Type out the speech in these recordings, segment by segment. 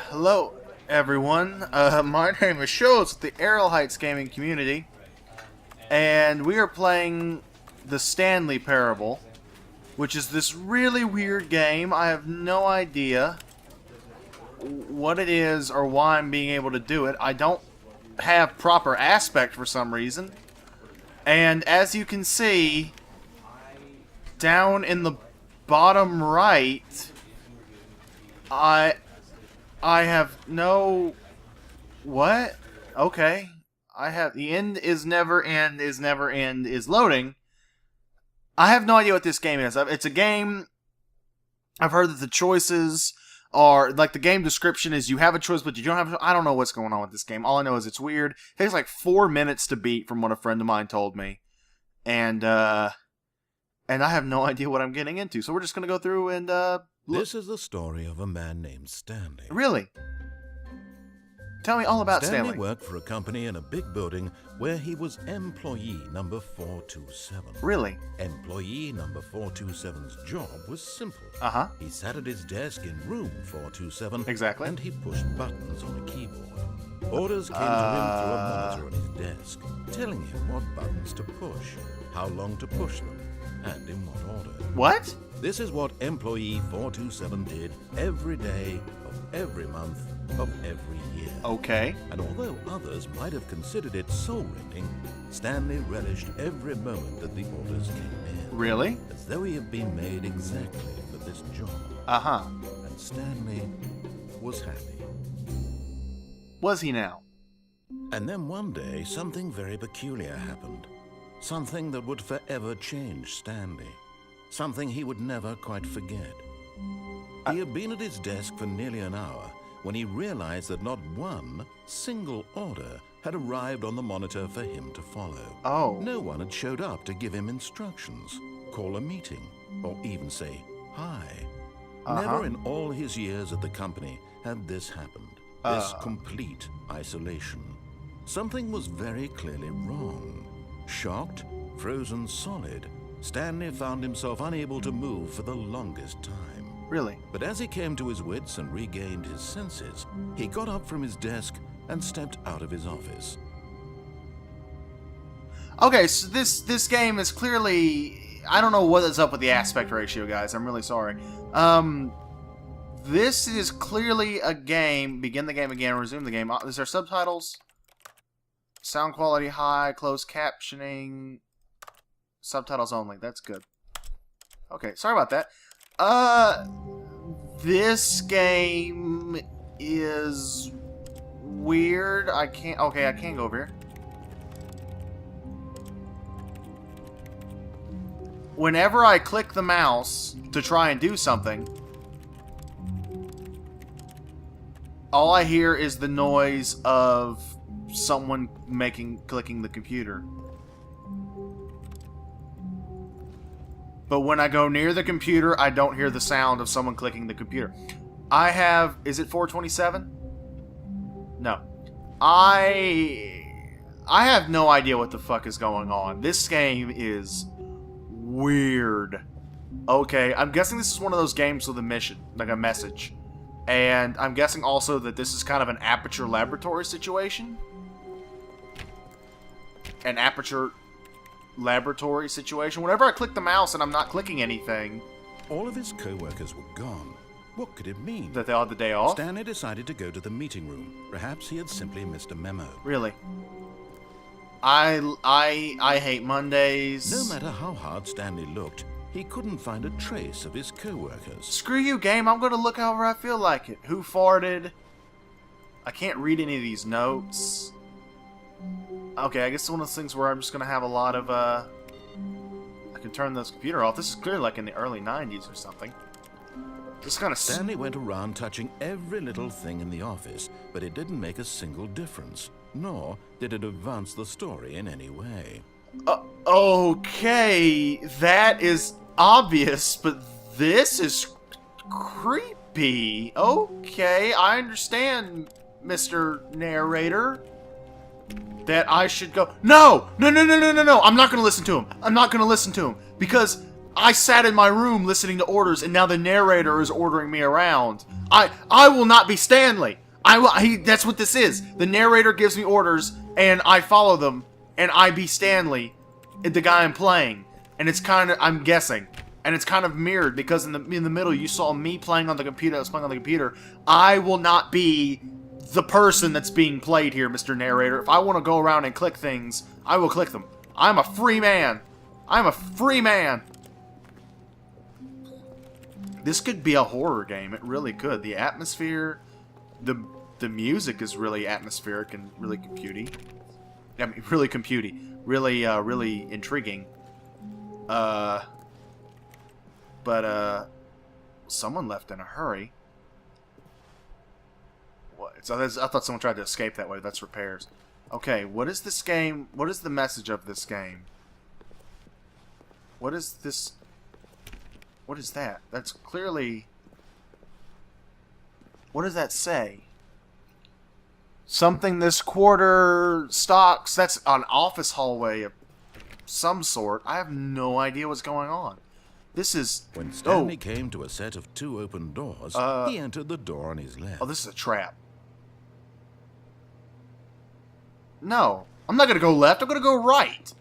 Hello, everyone. My name is Shoas with the Aerial Heights gaming community, and we are playing the Stanley Parable, which is this really weird game. I have no idea what it is or why I'm being able to do it. I don't have proper aspect for some reason, and as you can see, down in the bottom right, I have no... What? Okay. I have... The end is never end is never end is loading. I have no idea what this game is. It's a game... I've heard that the choices are... Like, the game description is you have a choice, but you don't have... I don't know what's going on with this game. All I know is it's weird. It takes like 4 minutes to beat from what a friend of mine told me. And I have no idea what I'm getting into. So we're just going to go through and... This is the story of a man named Stanley. Really? Tell me all about Stanley. Stanley worked for a company in a big building where he was employee number 427. Really? Employee number 427's job was simple. Uh-huh. He sat at his desk in room 427. Exactly. And he pushed buttons on a keyboard. Orders came to him through a monitor on his desk, telling him what buttons to push, how long to push them, and in what order. What? This is what employee 427 did every day of every month of every year. Okay. And although others might have considered it soul-rending, Stanley relished every moment that the orders came in. Really? As though he had been made exactly for this job. Uh-huh. And Stanley was happy. Was he now? And then one day, something very peculiar happened. Something that would forever change Stanley. Something he would never quite forget. He had been at his desk for nearly an hour when he realized that not one single order had arrived on the monitor for him to follow. Oh. No one had showed up to give him instructions, call a meeting, or even say hi. Never in all his years at the company had this happened. This complete isolation. Something was very clearly wrong. Shocked, frozen solid, Stanley found himself unable to move for the longest time. Really? But as he came to his wits and regained his senses, he got up from his desk and stepped out of his office. Okay, so this game is clearly... I don't know what is up with the aspect ratio, guys. I'm really sorry. This is clearly a game... Begin the game again, resume the game. Is there subtitles? Sound quality high, closed captioning... Subtitles only. That's good. Okay, sorry about that. This game is weird. I can't... Okay, I can't go over here. Whenever I click the mouse to try and do something, all I hear is the noise of someone clicking the computer. But when I go near the computer, I don't hear the sound of someone clicking the computer. I have... Is it 427? No. I have no idea what the fuck is going on. This game is weird. Okay, I'm guessing this is one of those games with a mission, like a message. And I'm guessing also that this is kind of an Aperture Laboratory situation. An Aperture... Laboratory situation. Whenever I click the mouse and I'm not clicking anything... All of his co-workers were gone. What could it mean? That they had the day off? Stanley decided to go to the meeting room. Perhaps he had simply missed a memo. Really? I hate Mondays. No matter how hard Stanley looked, he couldn't find a trace of his co-workers. Screw you, game. I'm going to look however I feel like it. Who farted? I can't read any of these notes. Okay, I guess it's one of those things where I'm just going to have a lot of, I can turn this computer off. This is clearly like in the early 90s or something. Just kind of... Stanley went around touching every little thing in the office, but it didn't make a single difference, nor did it advance the story in any way. Okay, that is obvious, but this is creepy. Okay, I understand, Mr. Narrator. That I should go... No! No, no, no, no, no, no! I'm not going to listen to him. I'm not going to listen to him. Because I sat in my room listening to orders, and now the narrator is ordering me around. I will not be Stanley. That's what this is. The narrator gives me orders, and I follow them, and I be Stanley, the guy I'm playing. And it's kind of, I'm guessing, and it's kind of mirrored because in the middle you saw me playing on the computer. I was playing on the computer. I will not be the person that's being played here, Mr. Narrator. If I want to go around and click things, I will click them. I'm a free man. I'm a free man. This could be a horror game. It really could. The atmosphere, the music is really atmospheric and really computey. I mean, really computey. Really, really intriguing. Someone left in a hurry. What? So I thought someone tried to escape that way. That's repairs. Okay, what is this game? What is the message of this game? What is this? What is that? That's clearly... What does that say? Something this quarter stocks. That's an office hallway of some sort. I have no idea what's going on. This is... When Stanley came to a set of 2 open doors, he entered the door on his left. Oh, this is a trap. No. I'm not going to go left. I'm going to go right.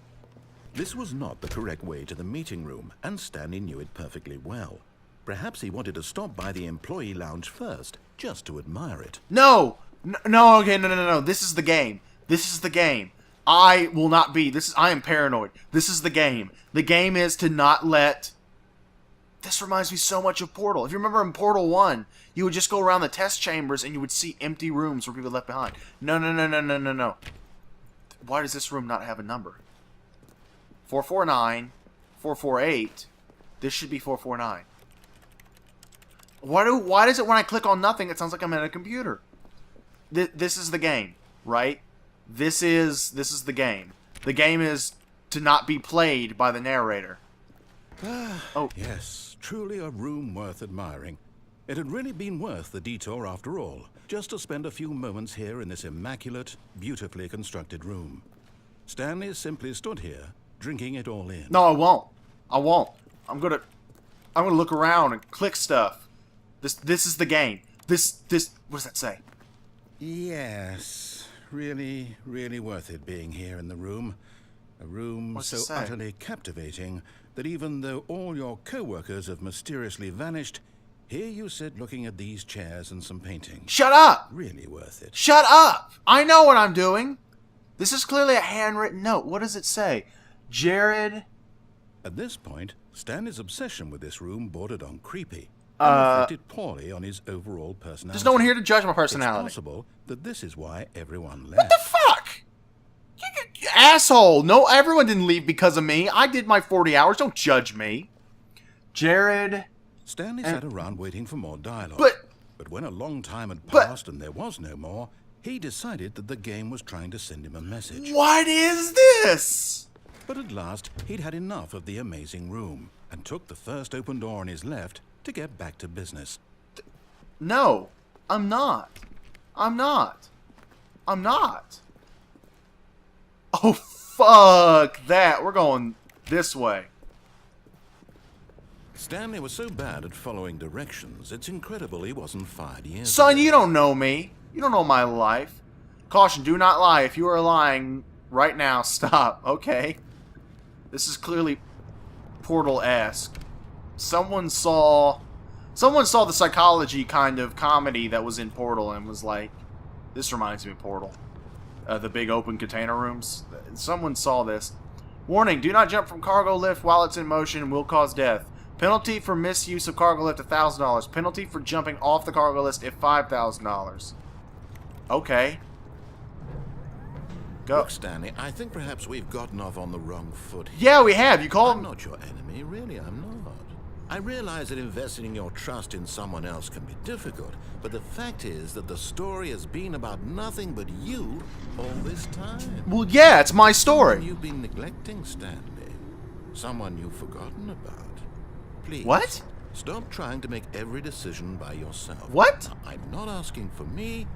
This was not the correct way to the meeting room, and Stanley knew it perfectly well. Perhaps he wanted to stop by the employee lounge first, just to admire it. No! No, okay, no. This is the game. This is the game. I will not be. I am paranoid. This is the game. The game is to not let... This reminds me so much of Portal. If you remember in Portal 1, you would just go around the test chambers and you would see empty rooms where people left behind. No. Why does this room not have a number? 449, 448. This should be 449. Why does it when I click on nothing, it sounds like I'm at a computer? This is the game, right? This is the game. The game is to not be played by the narrator. Oh. Yes, truly a room worth admiring. It had really been worth the detour after all, just to spend a few moments here in this immaculate, beautifully constructed room. Stanley simply stood here, drinking it all in. No, I won't. I'm gonna look around and click stuff. This is the game. This what does that say? Yes, really worth it being here in the room. A room so utterly captivating that even though all your co-workers have mysteriously vanished, here you sit looking at these chairs and some paintings. Shut up! Really worth it. Shut up! I know what I'm doing. This is clearly a handwritten note. What does it say? Jared... At this point, Stanley's obsession with this room bordered on creepy. Reflected poorly on his overall personality. There's no one here to judge my personality. It's possible that this is why everyone left. What the fuck? You asshole! No, everyone didn't leave because of me. I did my 40 hours. Don't judge me. Jared... Stanley sat around waiting for more dialogue. But when a long time had passed and there was no more, he decided that the game was trying to send him a message. What is this? But at last, he'd had enough of the amazing room and took the first open door on his left to get back to business. No, I'm not. I'm not. Oh, fuck that. We're going this way. Stanley was so bad at following directions, it's incredible he wasn't fired years Son, ago. you don't know me. You don't know my life. Caution, do not lie. If you are lying right now, stop. Okay. This is clearly Portal-esque. Someone saw the psychology kind of comedy that was in Portal and was like, this reminds me of Portal. The big open container rooms. Someone saw this. Warning, do not jump from cargo lift while it's in motion and will cause death. Penalty for misuse of cargo lift, $1,000. Penalty for jumping off the cargo lift, $5,000. Okay. Go. Look, Stanley, I think perhaps we've gotten off on the wrong foot here. Yeah, we have. You called... I'm not your enemy. Really, I'm not. I realize that investing your trust in someone else can be difficult, but the fact is that the story has been about nothing but you all this time. Well, yeah, it's my story. Someone you've been neglecting, Stanley. Someone you've forgotten about. Please. What? Stop trying to make every decision by yourself. What? Now, I'm not asking for me.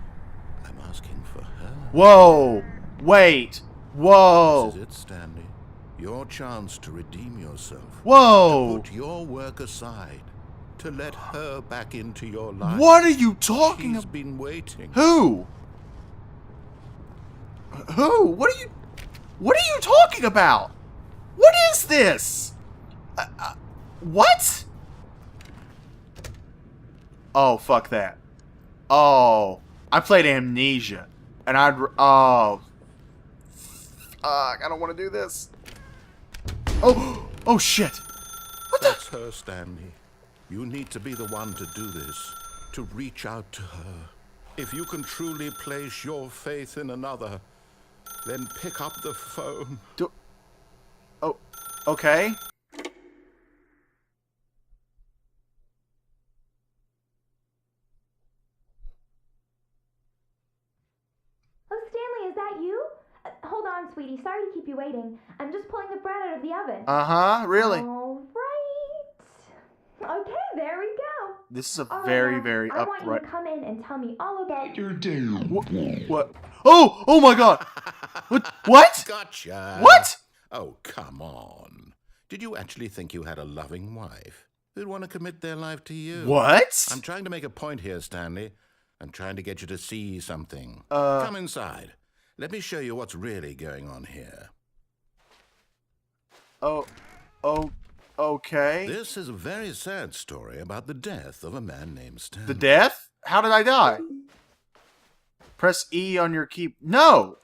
I'm asking for her. Whoa. Wait. Whoa. This is it, Stanley. Your chance to redeem yourself. Whoa! To put your work aside. To let her back into your life. What are you talking She's about? been waiting. Who? Who? What are you talking about? What is this? What? Oh, fuck that. Oh, I played Amnesia, and oh, fuck, I don't want to do this. Oh, oh shit. What the? That's her, Stanley. You need to be the one to do this, to reach out to her. If you can truly place your faith in another, then pick up the phone. Oh, okay. Oh, Stanley, is that you? Hold on, sweetie. Sorry to keep you waiting. I'm just pulling the bread out of the oven. Uh-huh, really? All right. Okay, there we go. This is a All right, very, now, very I want you upright... to come in and tell me all about your day. What? Oh! Oh my god! What? Gotcha. What? Oh, come on. Did you actually think you had a loving wife who'd want to commit their life to you? What? I'm trying to make a point here, Stanley. I'm trying to get you to see something. Uh... Come inside. Let me show you what's really going on here. Oh... Okay. This is a very sad story about the death of a man named Stanley. The death? How did I die? Press E on your key... No!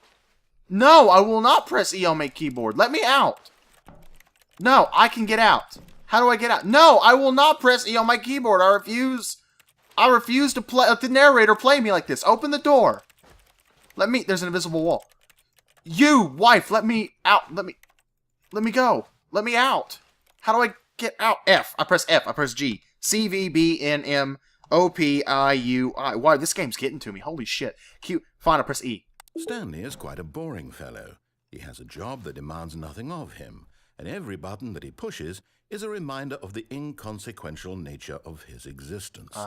No, I will not press E on my keyboard. Let me out. No, I can get out. How do I get out? No, I will not press E on my keyboard. I refuse. I refuse to let the narrator play me like this. Open the door. Let me... There's an invisible wall. You, wife, let me out. Let me go. Let me out. How do I get out? F. I press F. I press G. C, V, B, N, M, O, P, I, U, I. Wow, this game's getting to me. Holy shit. Q. Fine, I press E. Stanley is quite a boring fellow. He has a job that demands nothing of him, and every button that he pushes is a reminder of the inconsequential nature of his existence.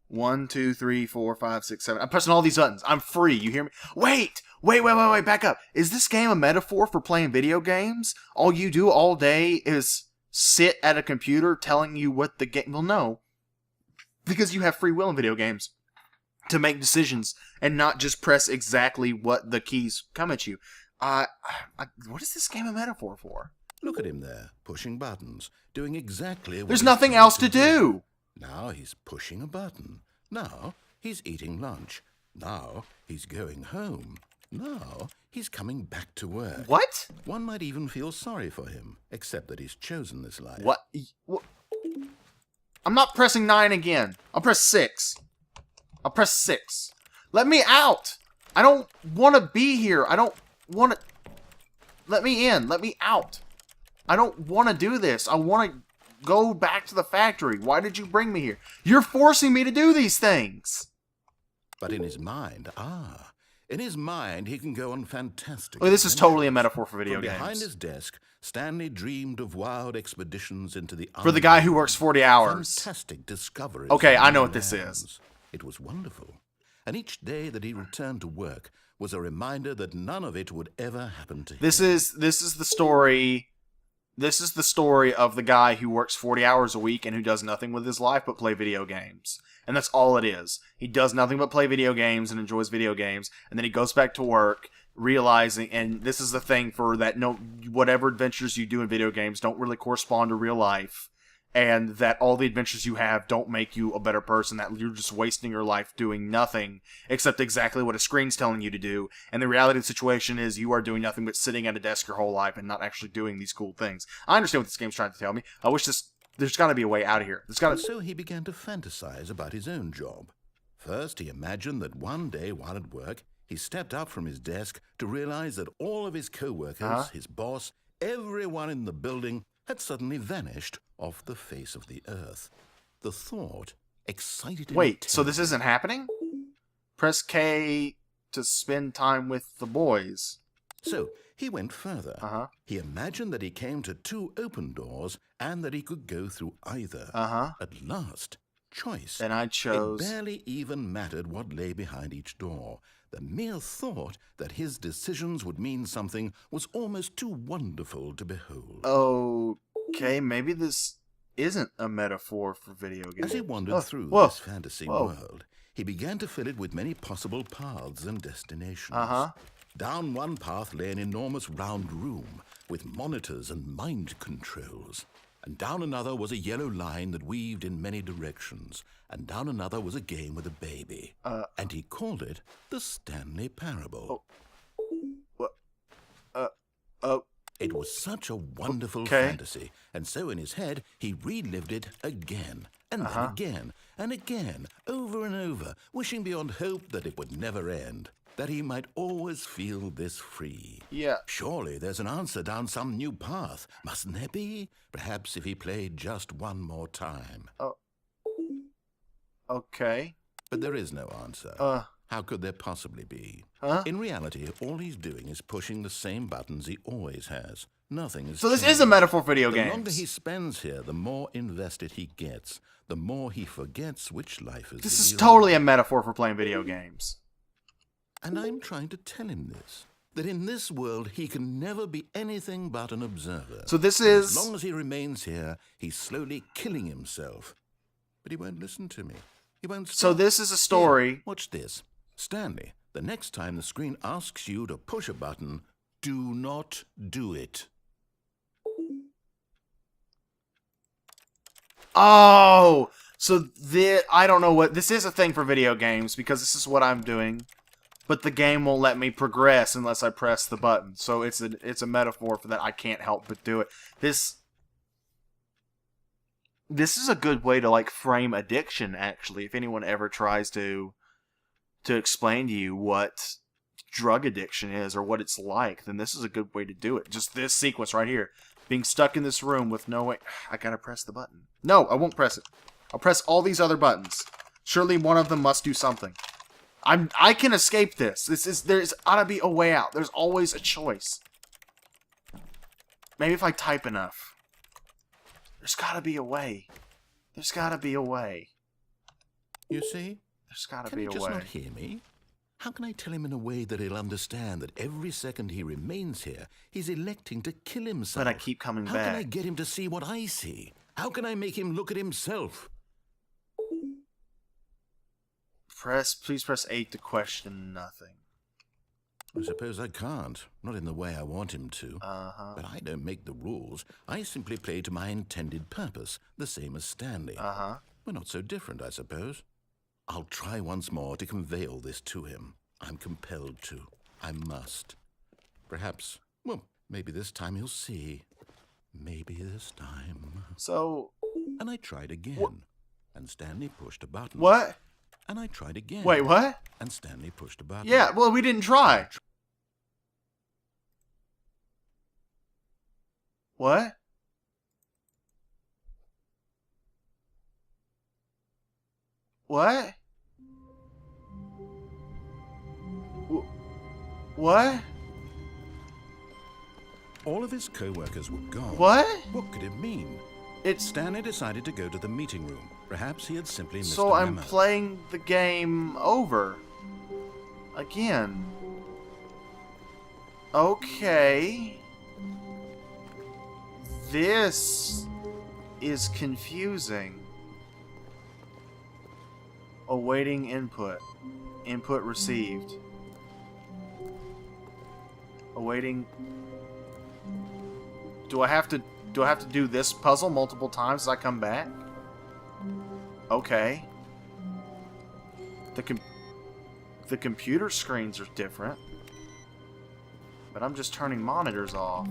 1, 2, 3, 4, 5, 6, 7. I'm pressing all these buttons. I'm free. You hear me? Wait! Back up. Is this game a metaphor for playing video games? All you do all day is sit at a computer telling you what the game... Well, no. Because you have free will in video games to make decisions and not just press exactly what the keys come at you. What is this game a metaphor for? Look at him there, pushing buttons, doing exactly what There's he's nothing told else to do. Now he's pushing a button. Now he's eating lunch. Now he's going home. Now he's coming back to work. What? One might even feel sorry for him, except that he's chosen this life. What? I'm not pressing 9 again. I'll press 6. I'll press 6. Let me out. I don't want to be here. I don't want to... Let me in. Let me out. I don't want to do this. I want to go back to the factory. Why did you bring me here? You're forcing me to do these things. But in his mind, in his mind, he can go on fantastic. Well, this is totally a metaphor for video From games. Behind his desk, Stanley dreamed of wild expeditions into the For the guy who works 40 hours. Fantastic discoveries. Okay, I know what this is. It was wonderful. And each day that he returned to work was a reminder that none of it would ever happen to him. This is the story. This is the story of the guy who works 40 hours a week and who does nothing with his life but play video games. And that's all it is. He does nothing but play video games and enjoys video games, and then he goes back to work realizing, and this is the thing for that, no, whatever adventures you do in video games don't really correspond to real life, and that all the adventures you have don't make you a better person, that you're just wasting your life doing nothing except exactly what a screen's telling you to do, and the reality of the situation is you are doing nothing but sitting at a desk your whole life and not actually doing these cool things. I understand what this game's trying to tell me. I wish there's got to be a way out of here. So he began to fantasize about his own job. First, he imagined that one day while at work, he stepped up from his desk to realize that all of his co-workers, his boss, everyone in the building had suddenly vanished off the face of the earth. The thought excited him. Wait, so this isn't happening? Press K to spend time with the boys. So he went further. He imagined that he came to two open doors and that he could go through either. At last, choice. And I chose... It barely even mattered what lay behind each door. The mere thought that his decisions would mean something was almost too wonderful to behold. Okay, maybe this isn't a metaphor for video games. As he wandered through this fantasy world, he began to fill it with many possible paths and destinations. Down one path lay an enormous round room with monitors and mind controls. And down another was a yellow line that weaved in many directions. And down another was a game with a baby. And he called it the Stanley Parable. It was such a wonderful fantasy, and so in his head he relived it again, and then again, and again, over and over, wishing beyond hope that it would never end, that he might always feel this free. Yeah. Surely there's an answer down some new path, mustn't there be? Perhaps if he played just one more time. Okay. But there is no answer. How could there possibly be? In reality, all he's doing is pushing the same buttons he always has. Nothing is So this changed. is a metaphor for video games. The longer he spends here, the more invested he gets. The more he forgets which life is This the is real totally a metaphor for playing video games. And I'm trying to tell him this. That in this world, he can never be anything but an observer. So this is... As long as he remains here, he's slowly killing himself. But he won't listen to me. He won't stop. So this is a story... Here, watch this. Stanley, the next time the screen asks you to push a button, do not do it. Oh! So I don't know what... This is a thing for video games, because this is what I'm doing. But the game won't let me progress unless I press the button. So it's a metaphor for that. I can't help but do it. This is a good way to, like, frame addiction, actually. If anyone ever tries to explain to you what drug addiction is or what it's like, then this is a good way to do it. Just this sequence right here. Being stuck in this room with no way... I gotta press the button. No, I won't press it. I'll press all these other buttons. Surely one of them must do something. I can escape this. There's ought to be a way out. There's always a choice. Maybe if I type enough. There's gotta be a way. There's gotta be a way. You see? There's gotta Can be he a just way. not hear me? How can I tell him in a way that he'll understand that every second he remains here, he's electing to kill himself? But I keep coming How back. can I get him to see what I see? How can I make him look at himself? Please press 8 to question nothing. I suppose I can't. Not in the way I want him to. Uh-huh. But I don't make the rules. I simply play to my intended purpose, the same as Stanley. Uh-huh. We're not so different, I suppose. I'll try once more to convey all this to him. I'm compelled to. I must. Perhaps, well, maybe this time he'll see. Maybe this time. So... And I tried again. And Stanley pushed a button. What? And I tried again. Wait, what? And Stanley pushed a button. Yeah, well, we didn't try. What? What? What? All of his co-workers were gone. What? What could it mean? It's... Stanley decided to go to the meeting room. Perhaps he had simply missed So a I'm memo. playing the game over. Again. Okay. This is confusing. Awaiting input. Input received. Awaiting... Do I have to do this puzzle multiple times as I come back? Okay. The computer screens are different. But I'm just turning monitors off.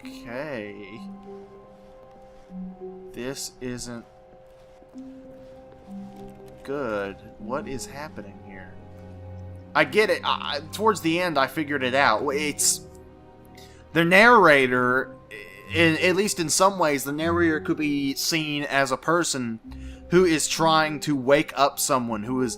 Okay. This isn't good. What is happening here? I get it. Towards the end, I figured it out. It's... The narrator... at least in some ways, the narrator could be seen as a person who is trying to wake up someone who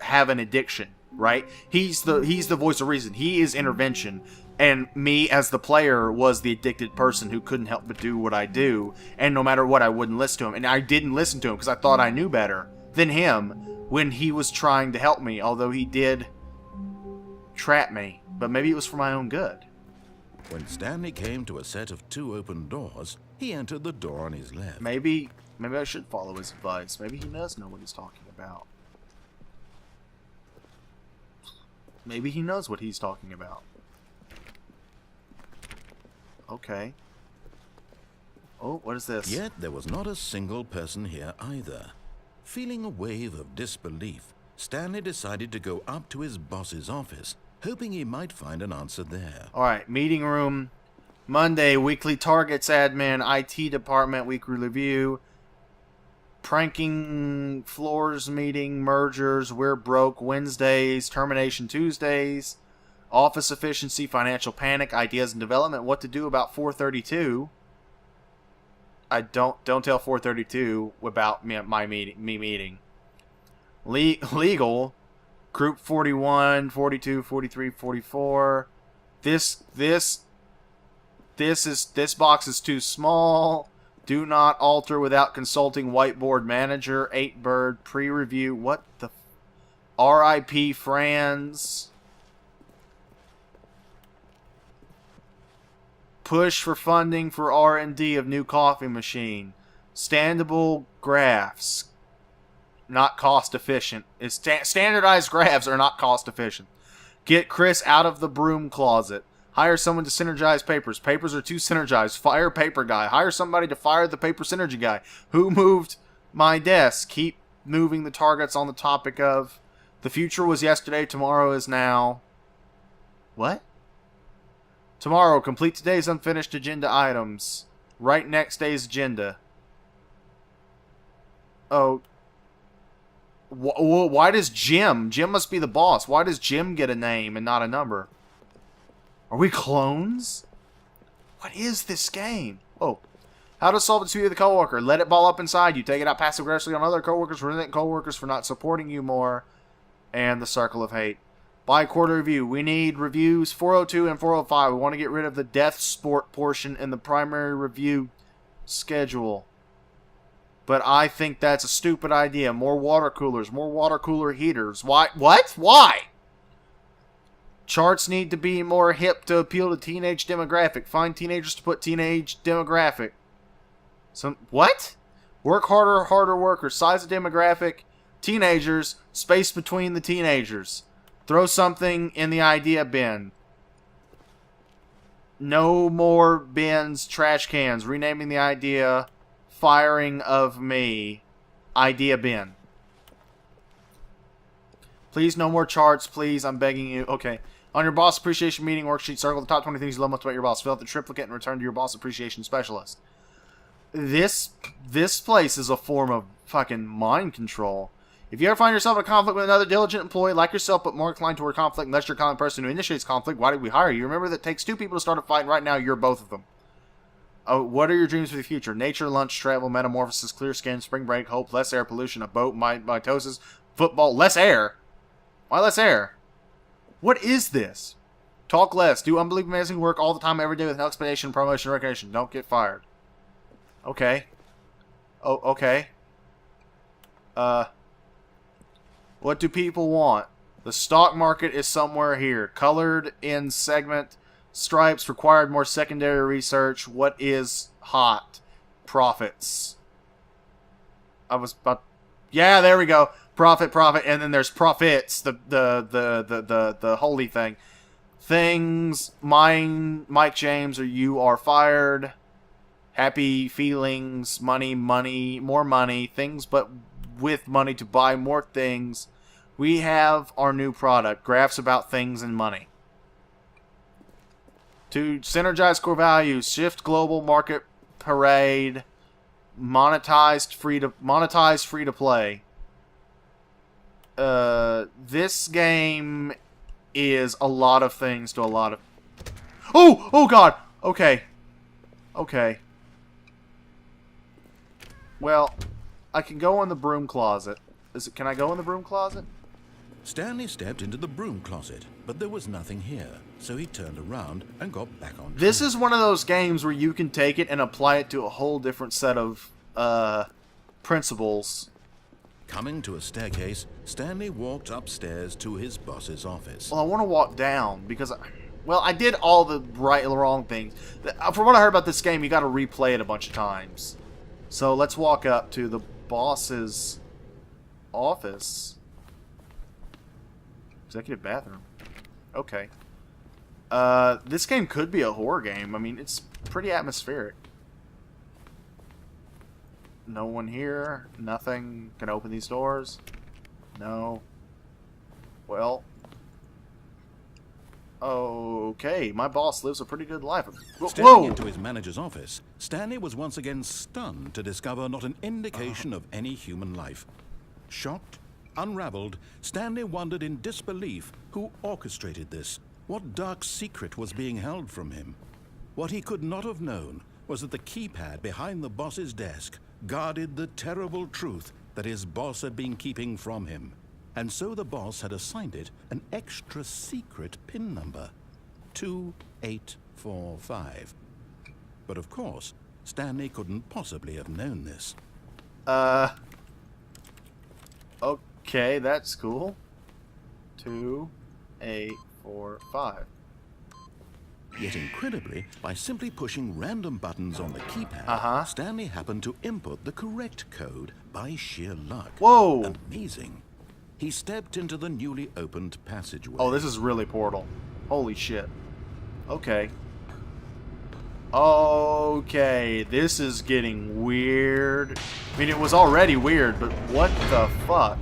have an addiction, right? He's the voice of reason. He is intervention. And me, as the player, was the addicted person who couldn't help but do what I do. And no matter what, I wouldn't listen to him. And I didn't listen to him because I thought I knew better than him when he was trying to help me. Although he did trap me. But maybe it was for my own good. When Stanley came to a set of 2 open doors, he entered the door on his left. Maybe I should follow his advice. Maybe he does know what he's talking about. Maybe he knows what he's talking about. Okay. Oh, what is this? Yet there was not a single person here either. Feeling a wave of disbelief, Stanley decided to go up to his boss's office, hoping he might find an answer there. Alright, meeting room. Monday, weekly targets admin, IT department, weekly review. Pranking floors meeting, mergers, we're broke Wednesdays, termination Tuesdays. Office efficiency, financial panic, ideas and development, what to do about 432. I don't tell 432 about me meeting. Legal, group 41, 42, 43, 44. This box is too small. Do not alter without consulting whiteboard manager. 8bird pre-review. What the RIP Franz. Push for funding for R&D of new coffee machine. Standable graphs. Not cost efficient. Standardized graphs are not cost efficient. Get Chris out of the broom closet. Hire someone to synergize papers. Papers are too synergized. Fire paper guy. Hire somebody to fire the paper synergy guy. Who moved my desk? Keep moving the targets on the topic of the future was yesterday, tomorrow is now. What? Tomorrow, complete today's unfinished agenda items. Write next day's agenda. Oh. Why does Jim? Jim must be the boss. Why does Jim get a name and not a number? Are we clones? What is this game? Oh. How to solve a dispute with a coworker. Let it ball up inside you. Take it out passive-aggressively on other coworkers. Resent coworkers for not supporting you more. And the circle of hate. Bi-quarter review. We need reviews 402 and 405. We want to get rid of the death sport portion in the primary review schedule. But I think that's a stupid idea. More water coolers. More water cooler heaters. Why? What? Why? Charts need to be more hip to appeal to teenage demographic. Find teenagers to put teenage demographic. What? Work harder, harder workers. Size of demographic. Teenagers. Space between the teenagers. Throw something in the idea bin. No more bins, trash cans. Renaming the idea. Firing of me. Idea bin. Please, no more charts, please. I'm begging you. Okay. On your boss appreciation meeting worksheet, circle the top 20 things you love most about your boss. Fill out the triplicate and return to your boss appreciation specialist. This place is a form of fucking mind control. If you ever find yourself in a conflict with another diligent employee like yourself, but more inclined toward conflict, unless you're a common person who initiates conflict, why did we hire you? Remember that it takes 2 people to start a fight, and right now you're both of them. Oh, what are your dreams for the future? Nature, lunch, travel, metamorphosis, clear skin, spring break, hope, less air pollution, a boat, mitosis, football, less air. Why less air? What is this? Talk less. Do unbelievably amazing work all the time, every day with no explanation, promotion, recognition. Don't get fired. Okay. Oh, okay. What do people want? The stock market is somewhere here. Colored in segment. Stripes required more secondary research. What is hot? Profits. I was about... Yeah, there we go. Profit, and then there's profits. The holy thing. Things. Mine, Mike James, or you are fired. Happy feelings. Money, more money. Things, but with money to buy more things. We have our new product. Graphs about things and money. To synergize core values, shift global market parade, monetized free to play. This game is a lot of things to a lot of. Oh God. Okay. Well, I can go in the broom closet. Can I go in the broom closet? Stanley stepped into the broom closet, but there was nothing here, so he turned around and got back on track. This is one of those games where you can take it and apply it to a whole different set of principles. Coming to a staircase, Stanley walked upstairs to his boss's office. Well, I want to walk down because, well, I did all the right and the wrong things. From what I heard about this game, you got to replay it a bunch of times. So let's walk up to the boss's office. Executive bathroom. Okay. This game could be a horror game. I mean, it's pretty atmospheric. No one here. Nothing. Can I open these doors? No. Well. Okay. My boss lives a pretty good life. Stepping into his manager's office, Stanley was once again stunned to discover not an indication of any human life. Shocked, unraveled, Stanley wondered in disbelief who orchestrated this. What dark secret was being held from him? What he could not have known was that the keypad behind the boss's desk guarded the terrible truth that his boss had been keeping from him. And so the boss had assigned it an extra secret PIN number, 2845. But of course, Stanley couldn't possibly have known this. Okay, that's cool. 2845. Yet incredibly, by simply pushing random buttons on the keypad, Stanley happened to input the correct code by sheer luck. Whoa! Amazing. He stepped into the newly opened passageway. Oh, this is really Portal. Holy shit. Okay. Okay, this is getting weird. I mean, it was already weird, but what the fuck?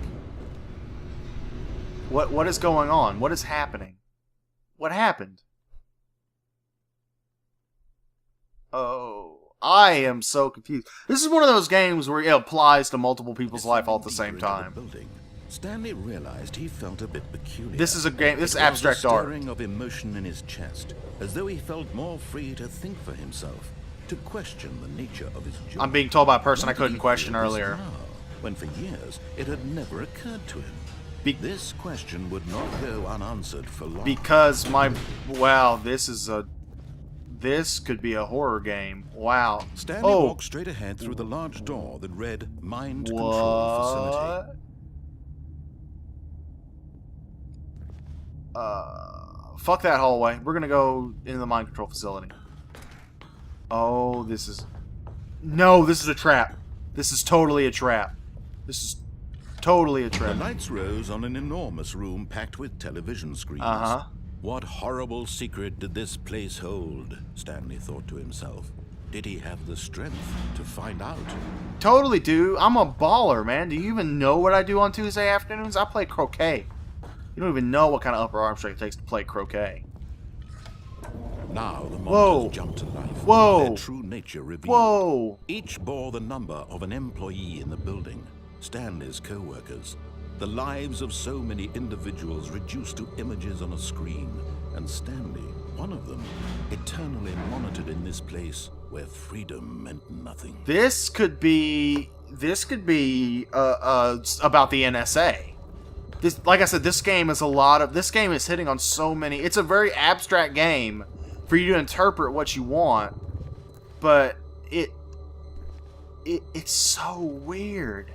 What is going on? What is happening? What happened? Oh, I am so confused. This is one of those games where it applies to multiple people's life all at the same time. Stanley realized he felt a bit peculiar. This is a game. This is abstract art. Stirring of emotion in his chest, as though he felt more free to think for himself, to question the nature of his job. I'm being told by a person I Why did couldn't he question feel this earlier. now, when for years it had never occurred to him. This question would not go unanswered for long. Because wow, this could be a horror game. Wow. Stanley walked straight ahead through the large door that read Mind Control Facility. Fuck that hallway. We're gonna go into the mind control facility. Oh, this is... No, this is a trap. This is totally a trap. This is totally a trap. The lights rose on an enormous room packed with television screens. What horrible secret did this place hold? Stanley thought to himself. Did he have the strength to find out? Totally, dude. I'm a baller, man. Do you even know what I do on Tuesday afternoons? I play croquet. You don't even know what kind of upper arm strength it takes to play croquet. Now the monsters jumped to life. Their true nature revealed. Each bore the number of an employee in the building. Stanley's co-workers. The lives of so many individuals reduced to images on a screen. And Stanley, one of them, eternally monitored in this place where freedom meant nothing. This could be about the NSA. This, like I said, this game is hitting on so many. It's a very abstract game for you to interpret what you want, but it's so weird.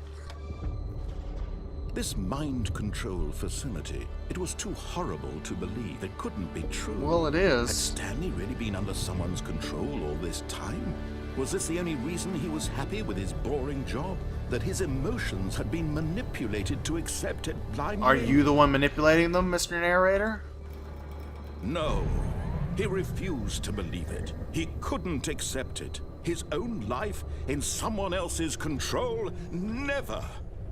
This mind control facility, it was too horrible to believe. It couldn't be true. Well, it is. Had Stanley really been under someone's control all this time? Was this the only reason he was happy with his boring job? That his emotions had been manipulated to accept it blindly? Are you the one manipulating them, Mr. Narrator? No. He refused to believe it. He couldn't accept it. His own life in someone else's control? Never.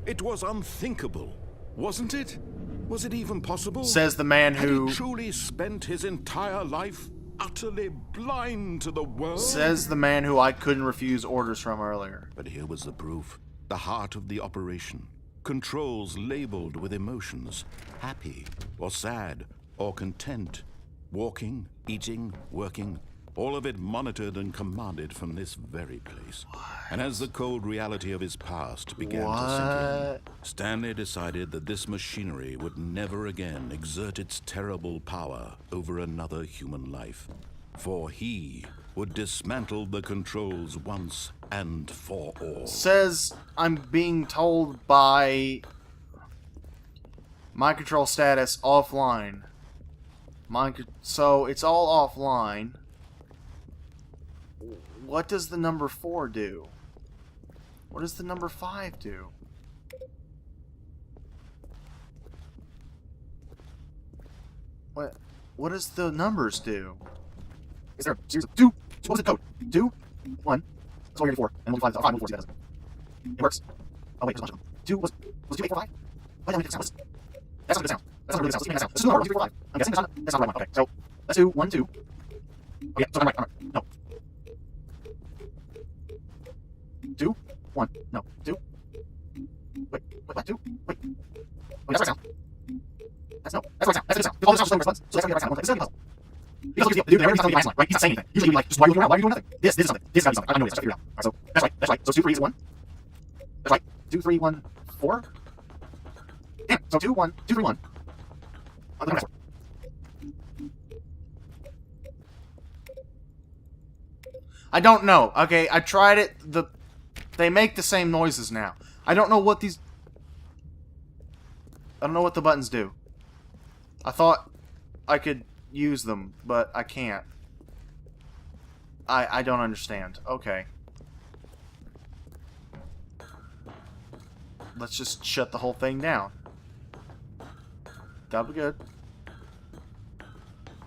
It was unthinkable. Wasn't it? Was it even possible? Says the man who... Had he truly spent his entire life utterly blind to the world? Says the man who I couldn't refuse orders from earlier. But here was the proof. The heart of the operation. Controls labeled with emotions. Happy, or sad, or content. Walking, eating, working. all of it monitored and commanded from this very place. And as the cold reality of his past began to sink in, Stanley decided that this machinery would never again exert its terrible power over another human life. For he would dismantle the controls once and for all. Says I'm being told by mind control status offline. So it's all offline. What does the number 4 do? What does the number 5 do? What does the numbers do? Is there a series of 2? What was the code? 2, 1. That's all you're 4. And 1, 5, 5, 4, 6, it works. Oh wait, there's a bunch of them. 2 was 2, 8, 4, 5? Why don't we make the sound? That's not a good sound. That's not a really good sound. Let's make that sound. This is number 1, 2, 3, 4, 5. I'm guessing that's not the right one. Okay, so let's do 1, 2. Oh yeah, so I'm right. No. 2, 1. No. 2. Wait, what? 2? Wait. Oh, that's the right sound. That's no. That's the right sound. That's the good sound. All the sounds are still response. So that's gonna be the right sound. This is gonna be a puzzle. Because look at the dude, every time we right? He's not saying anything. He's like, just why are you looking around? Why are you doing nothing? This is something. This gotta be something. I know this. I figured it out. Alright, so that's right. That's right. So 2, 3 is 1. That's right. 2, 3, 1, 4. Damn. So 2, 1, 2, 3, 1. On the next one. I don't know. Okay, I tried it. They make the same noises now. I don't know what these. I don't know what the buttons do. I thought I could use them, but I can't. I don't understand. Okay. Let's just shut the whole thing down. That'll be good.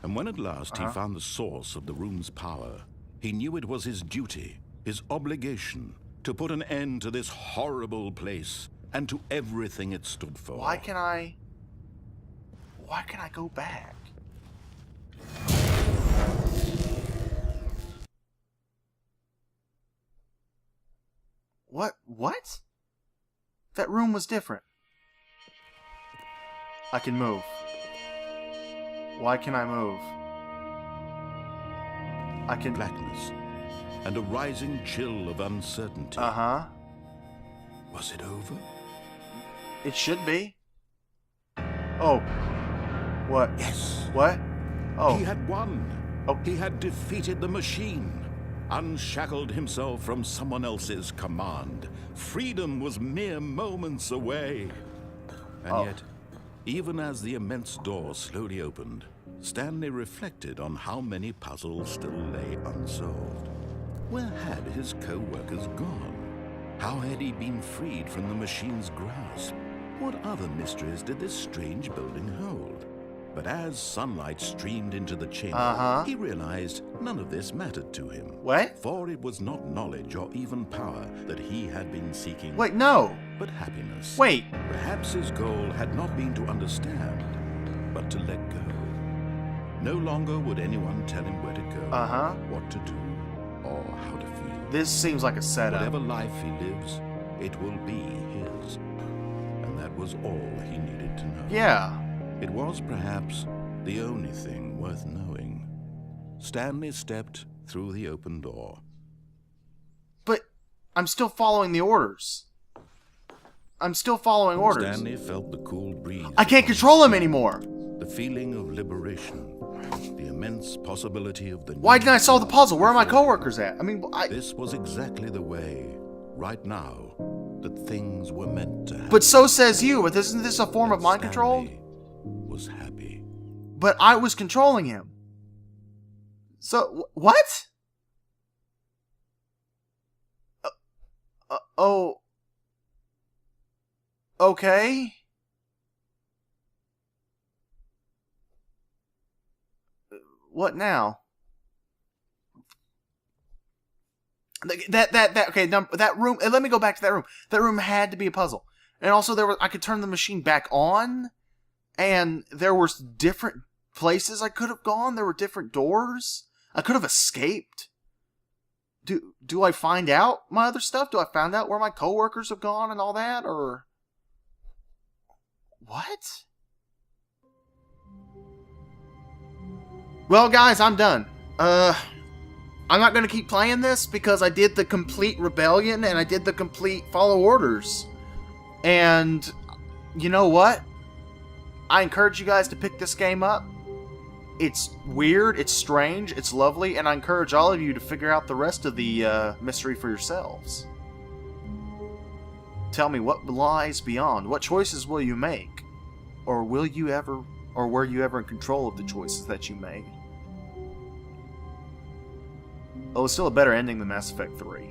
And when at last he found the source of the room's power, he knew it was his duty, his obligation, to put an end to this horrible place and to everything it stood for. Why can I go back? What? That room was different. I can move. Why can I move? I can... Blackness and a rising chill of uncertainty. Uh-huh. Was it over? It should be. Oh. What? Yes. What? Oh. He had won. Oh. He had defeated the machine, unshackled himself from someone else's command. Freedom was mere moments away. And yet, even as the immense door slowly opened, Stanley reflected on how many puzzles still lay unsolved. Where had his co-workers gone? How had he been freed from the machine's grasp? What other mysteries did this strange building hold? But as sunlight streamed into the chamber, he realized none of this mattered to him. What? For it was not knowledge or even power that he had been seeking. Wait, no. But happiness. Wait. Perhaps his goal had not been to understand, but to let go. No longer would anyone tell him where to go, what to do, or how to feel. This seems like a setup. Whatever life he lives, it will be his. And that was all he needed to know. Yeah. It was perhaps the only thing worth knowing. Stanley stepped through the open door. But I'm still following the orders. I'm still following orders. Stanley felt the cool breeze. I can't control him anymore. The feeling of liberation. The immense possibility of the... Why didn't I solve the puzzle? Where are my coworkers at? I mean, This was exactly the way, right now, that things were meant to happen. But so says you. But isn't this a form of mind control? Stanley was happy. But I was controlling him. So, what? Oh. Okay. What now? Okay, that room, let me go back to that room. That room had to be a puzzle. And also I could turn the machine back on, and there were different places I could have gone. There were different doors. I could have escaped. Do I find out my other stuff? Do I find out where my coworkers have gone and all that, or what? Well, guys, I'm done. I'm not going to keep playing this because I did the complete rebellion and I did the complete follow orders. And you know what? I encourage you guys to pick this game up. It's weird, it's strange, it's lovely, and I encourage all of you to figure out the rest of the mystery for yourselves. Tell me what lies beyond. What choices will you make? Or were you ever in control of the choices that you made? Oh, it's still a better ending than Mass Effect 3.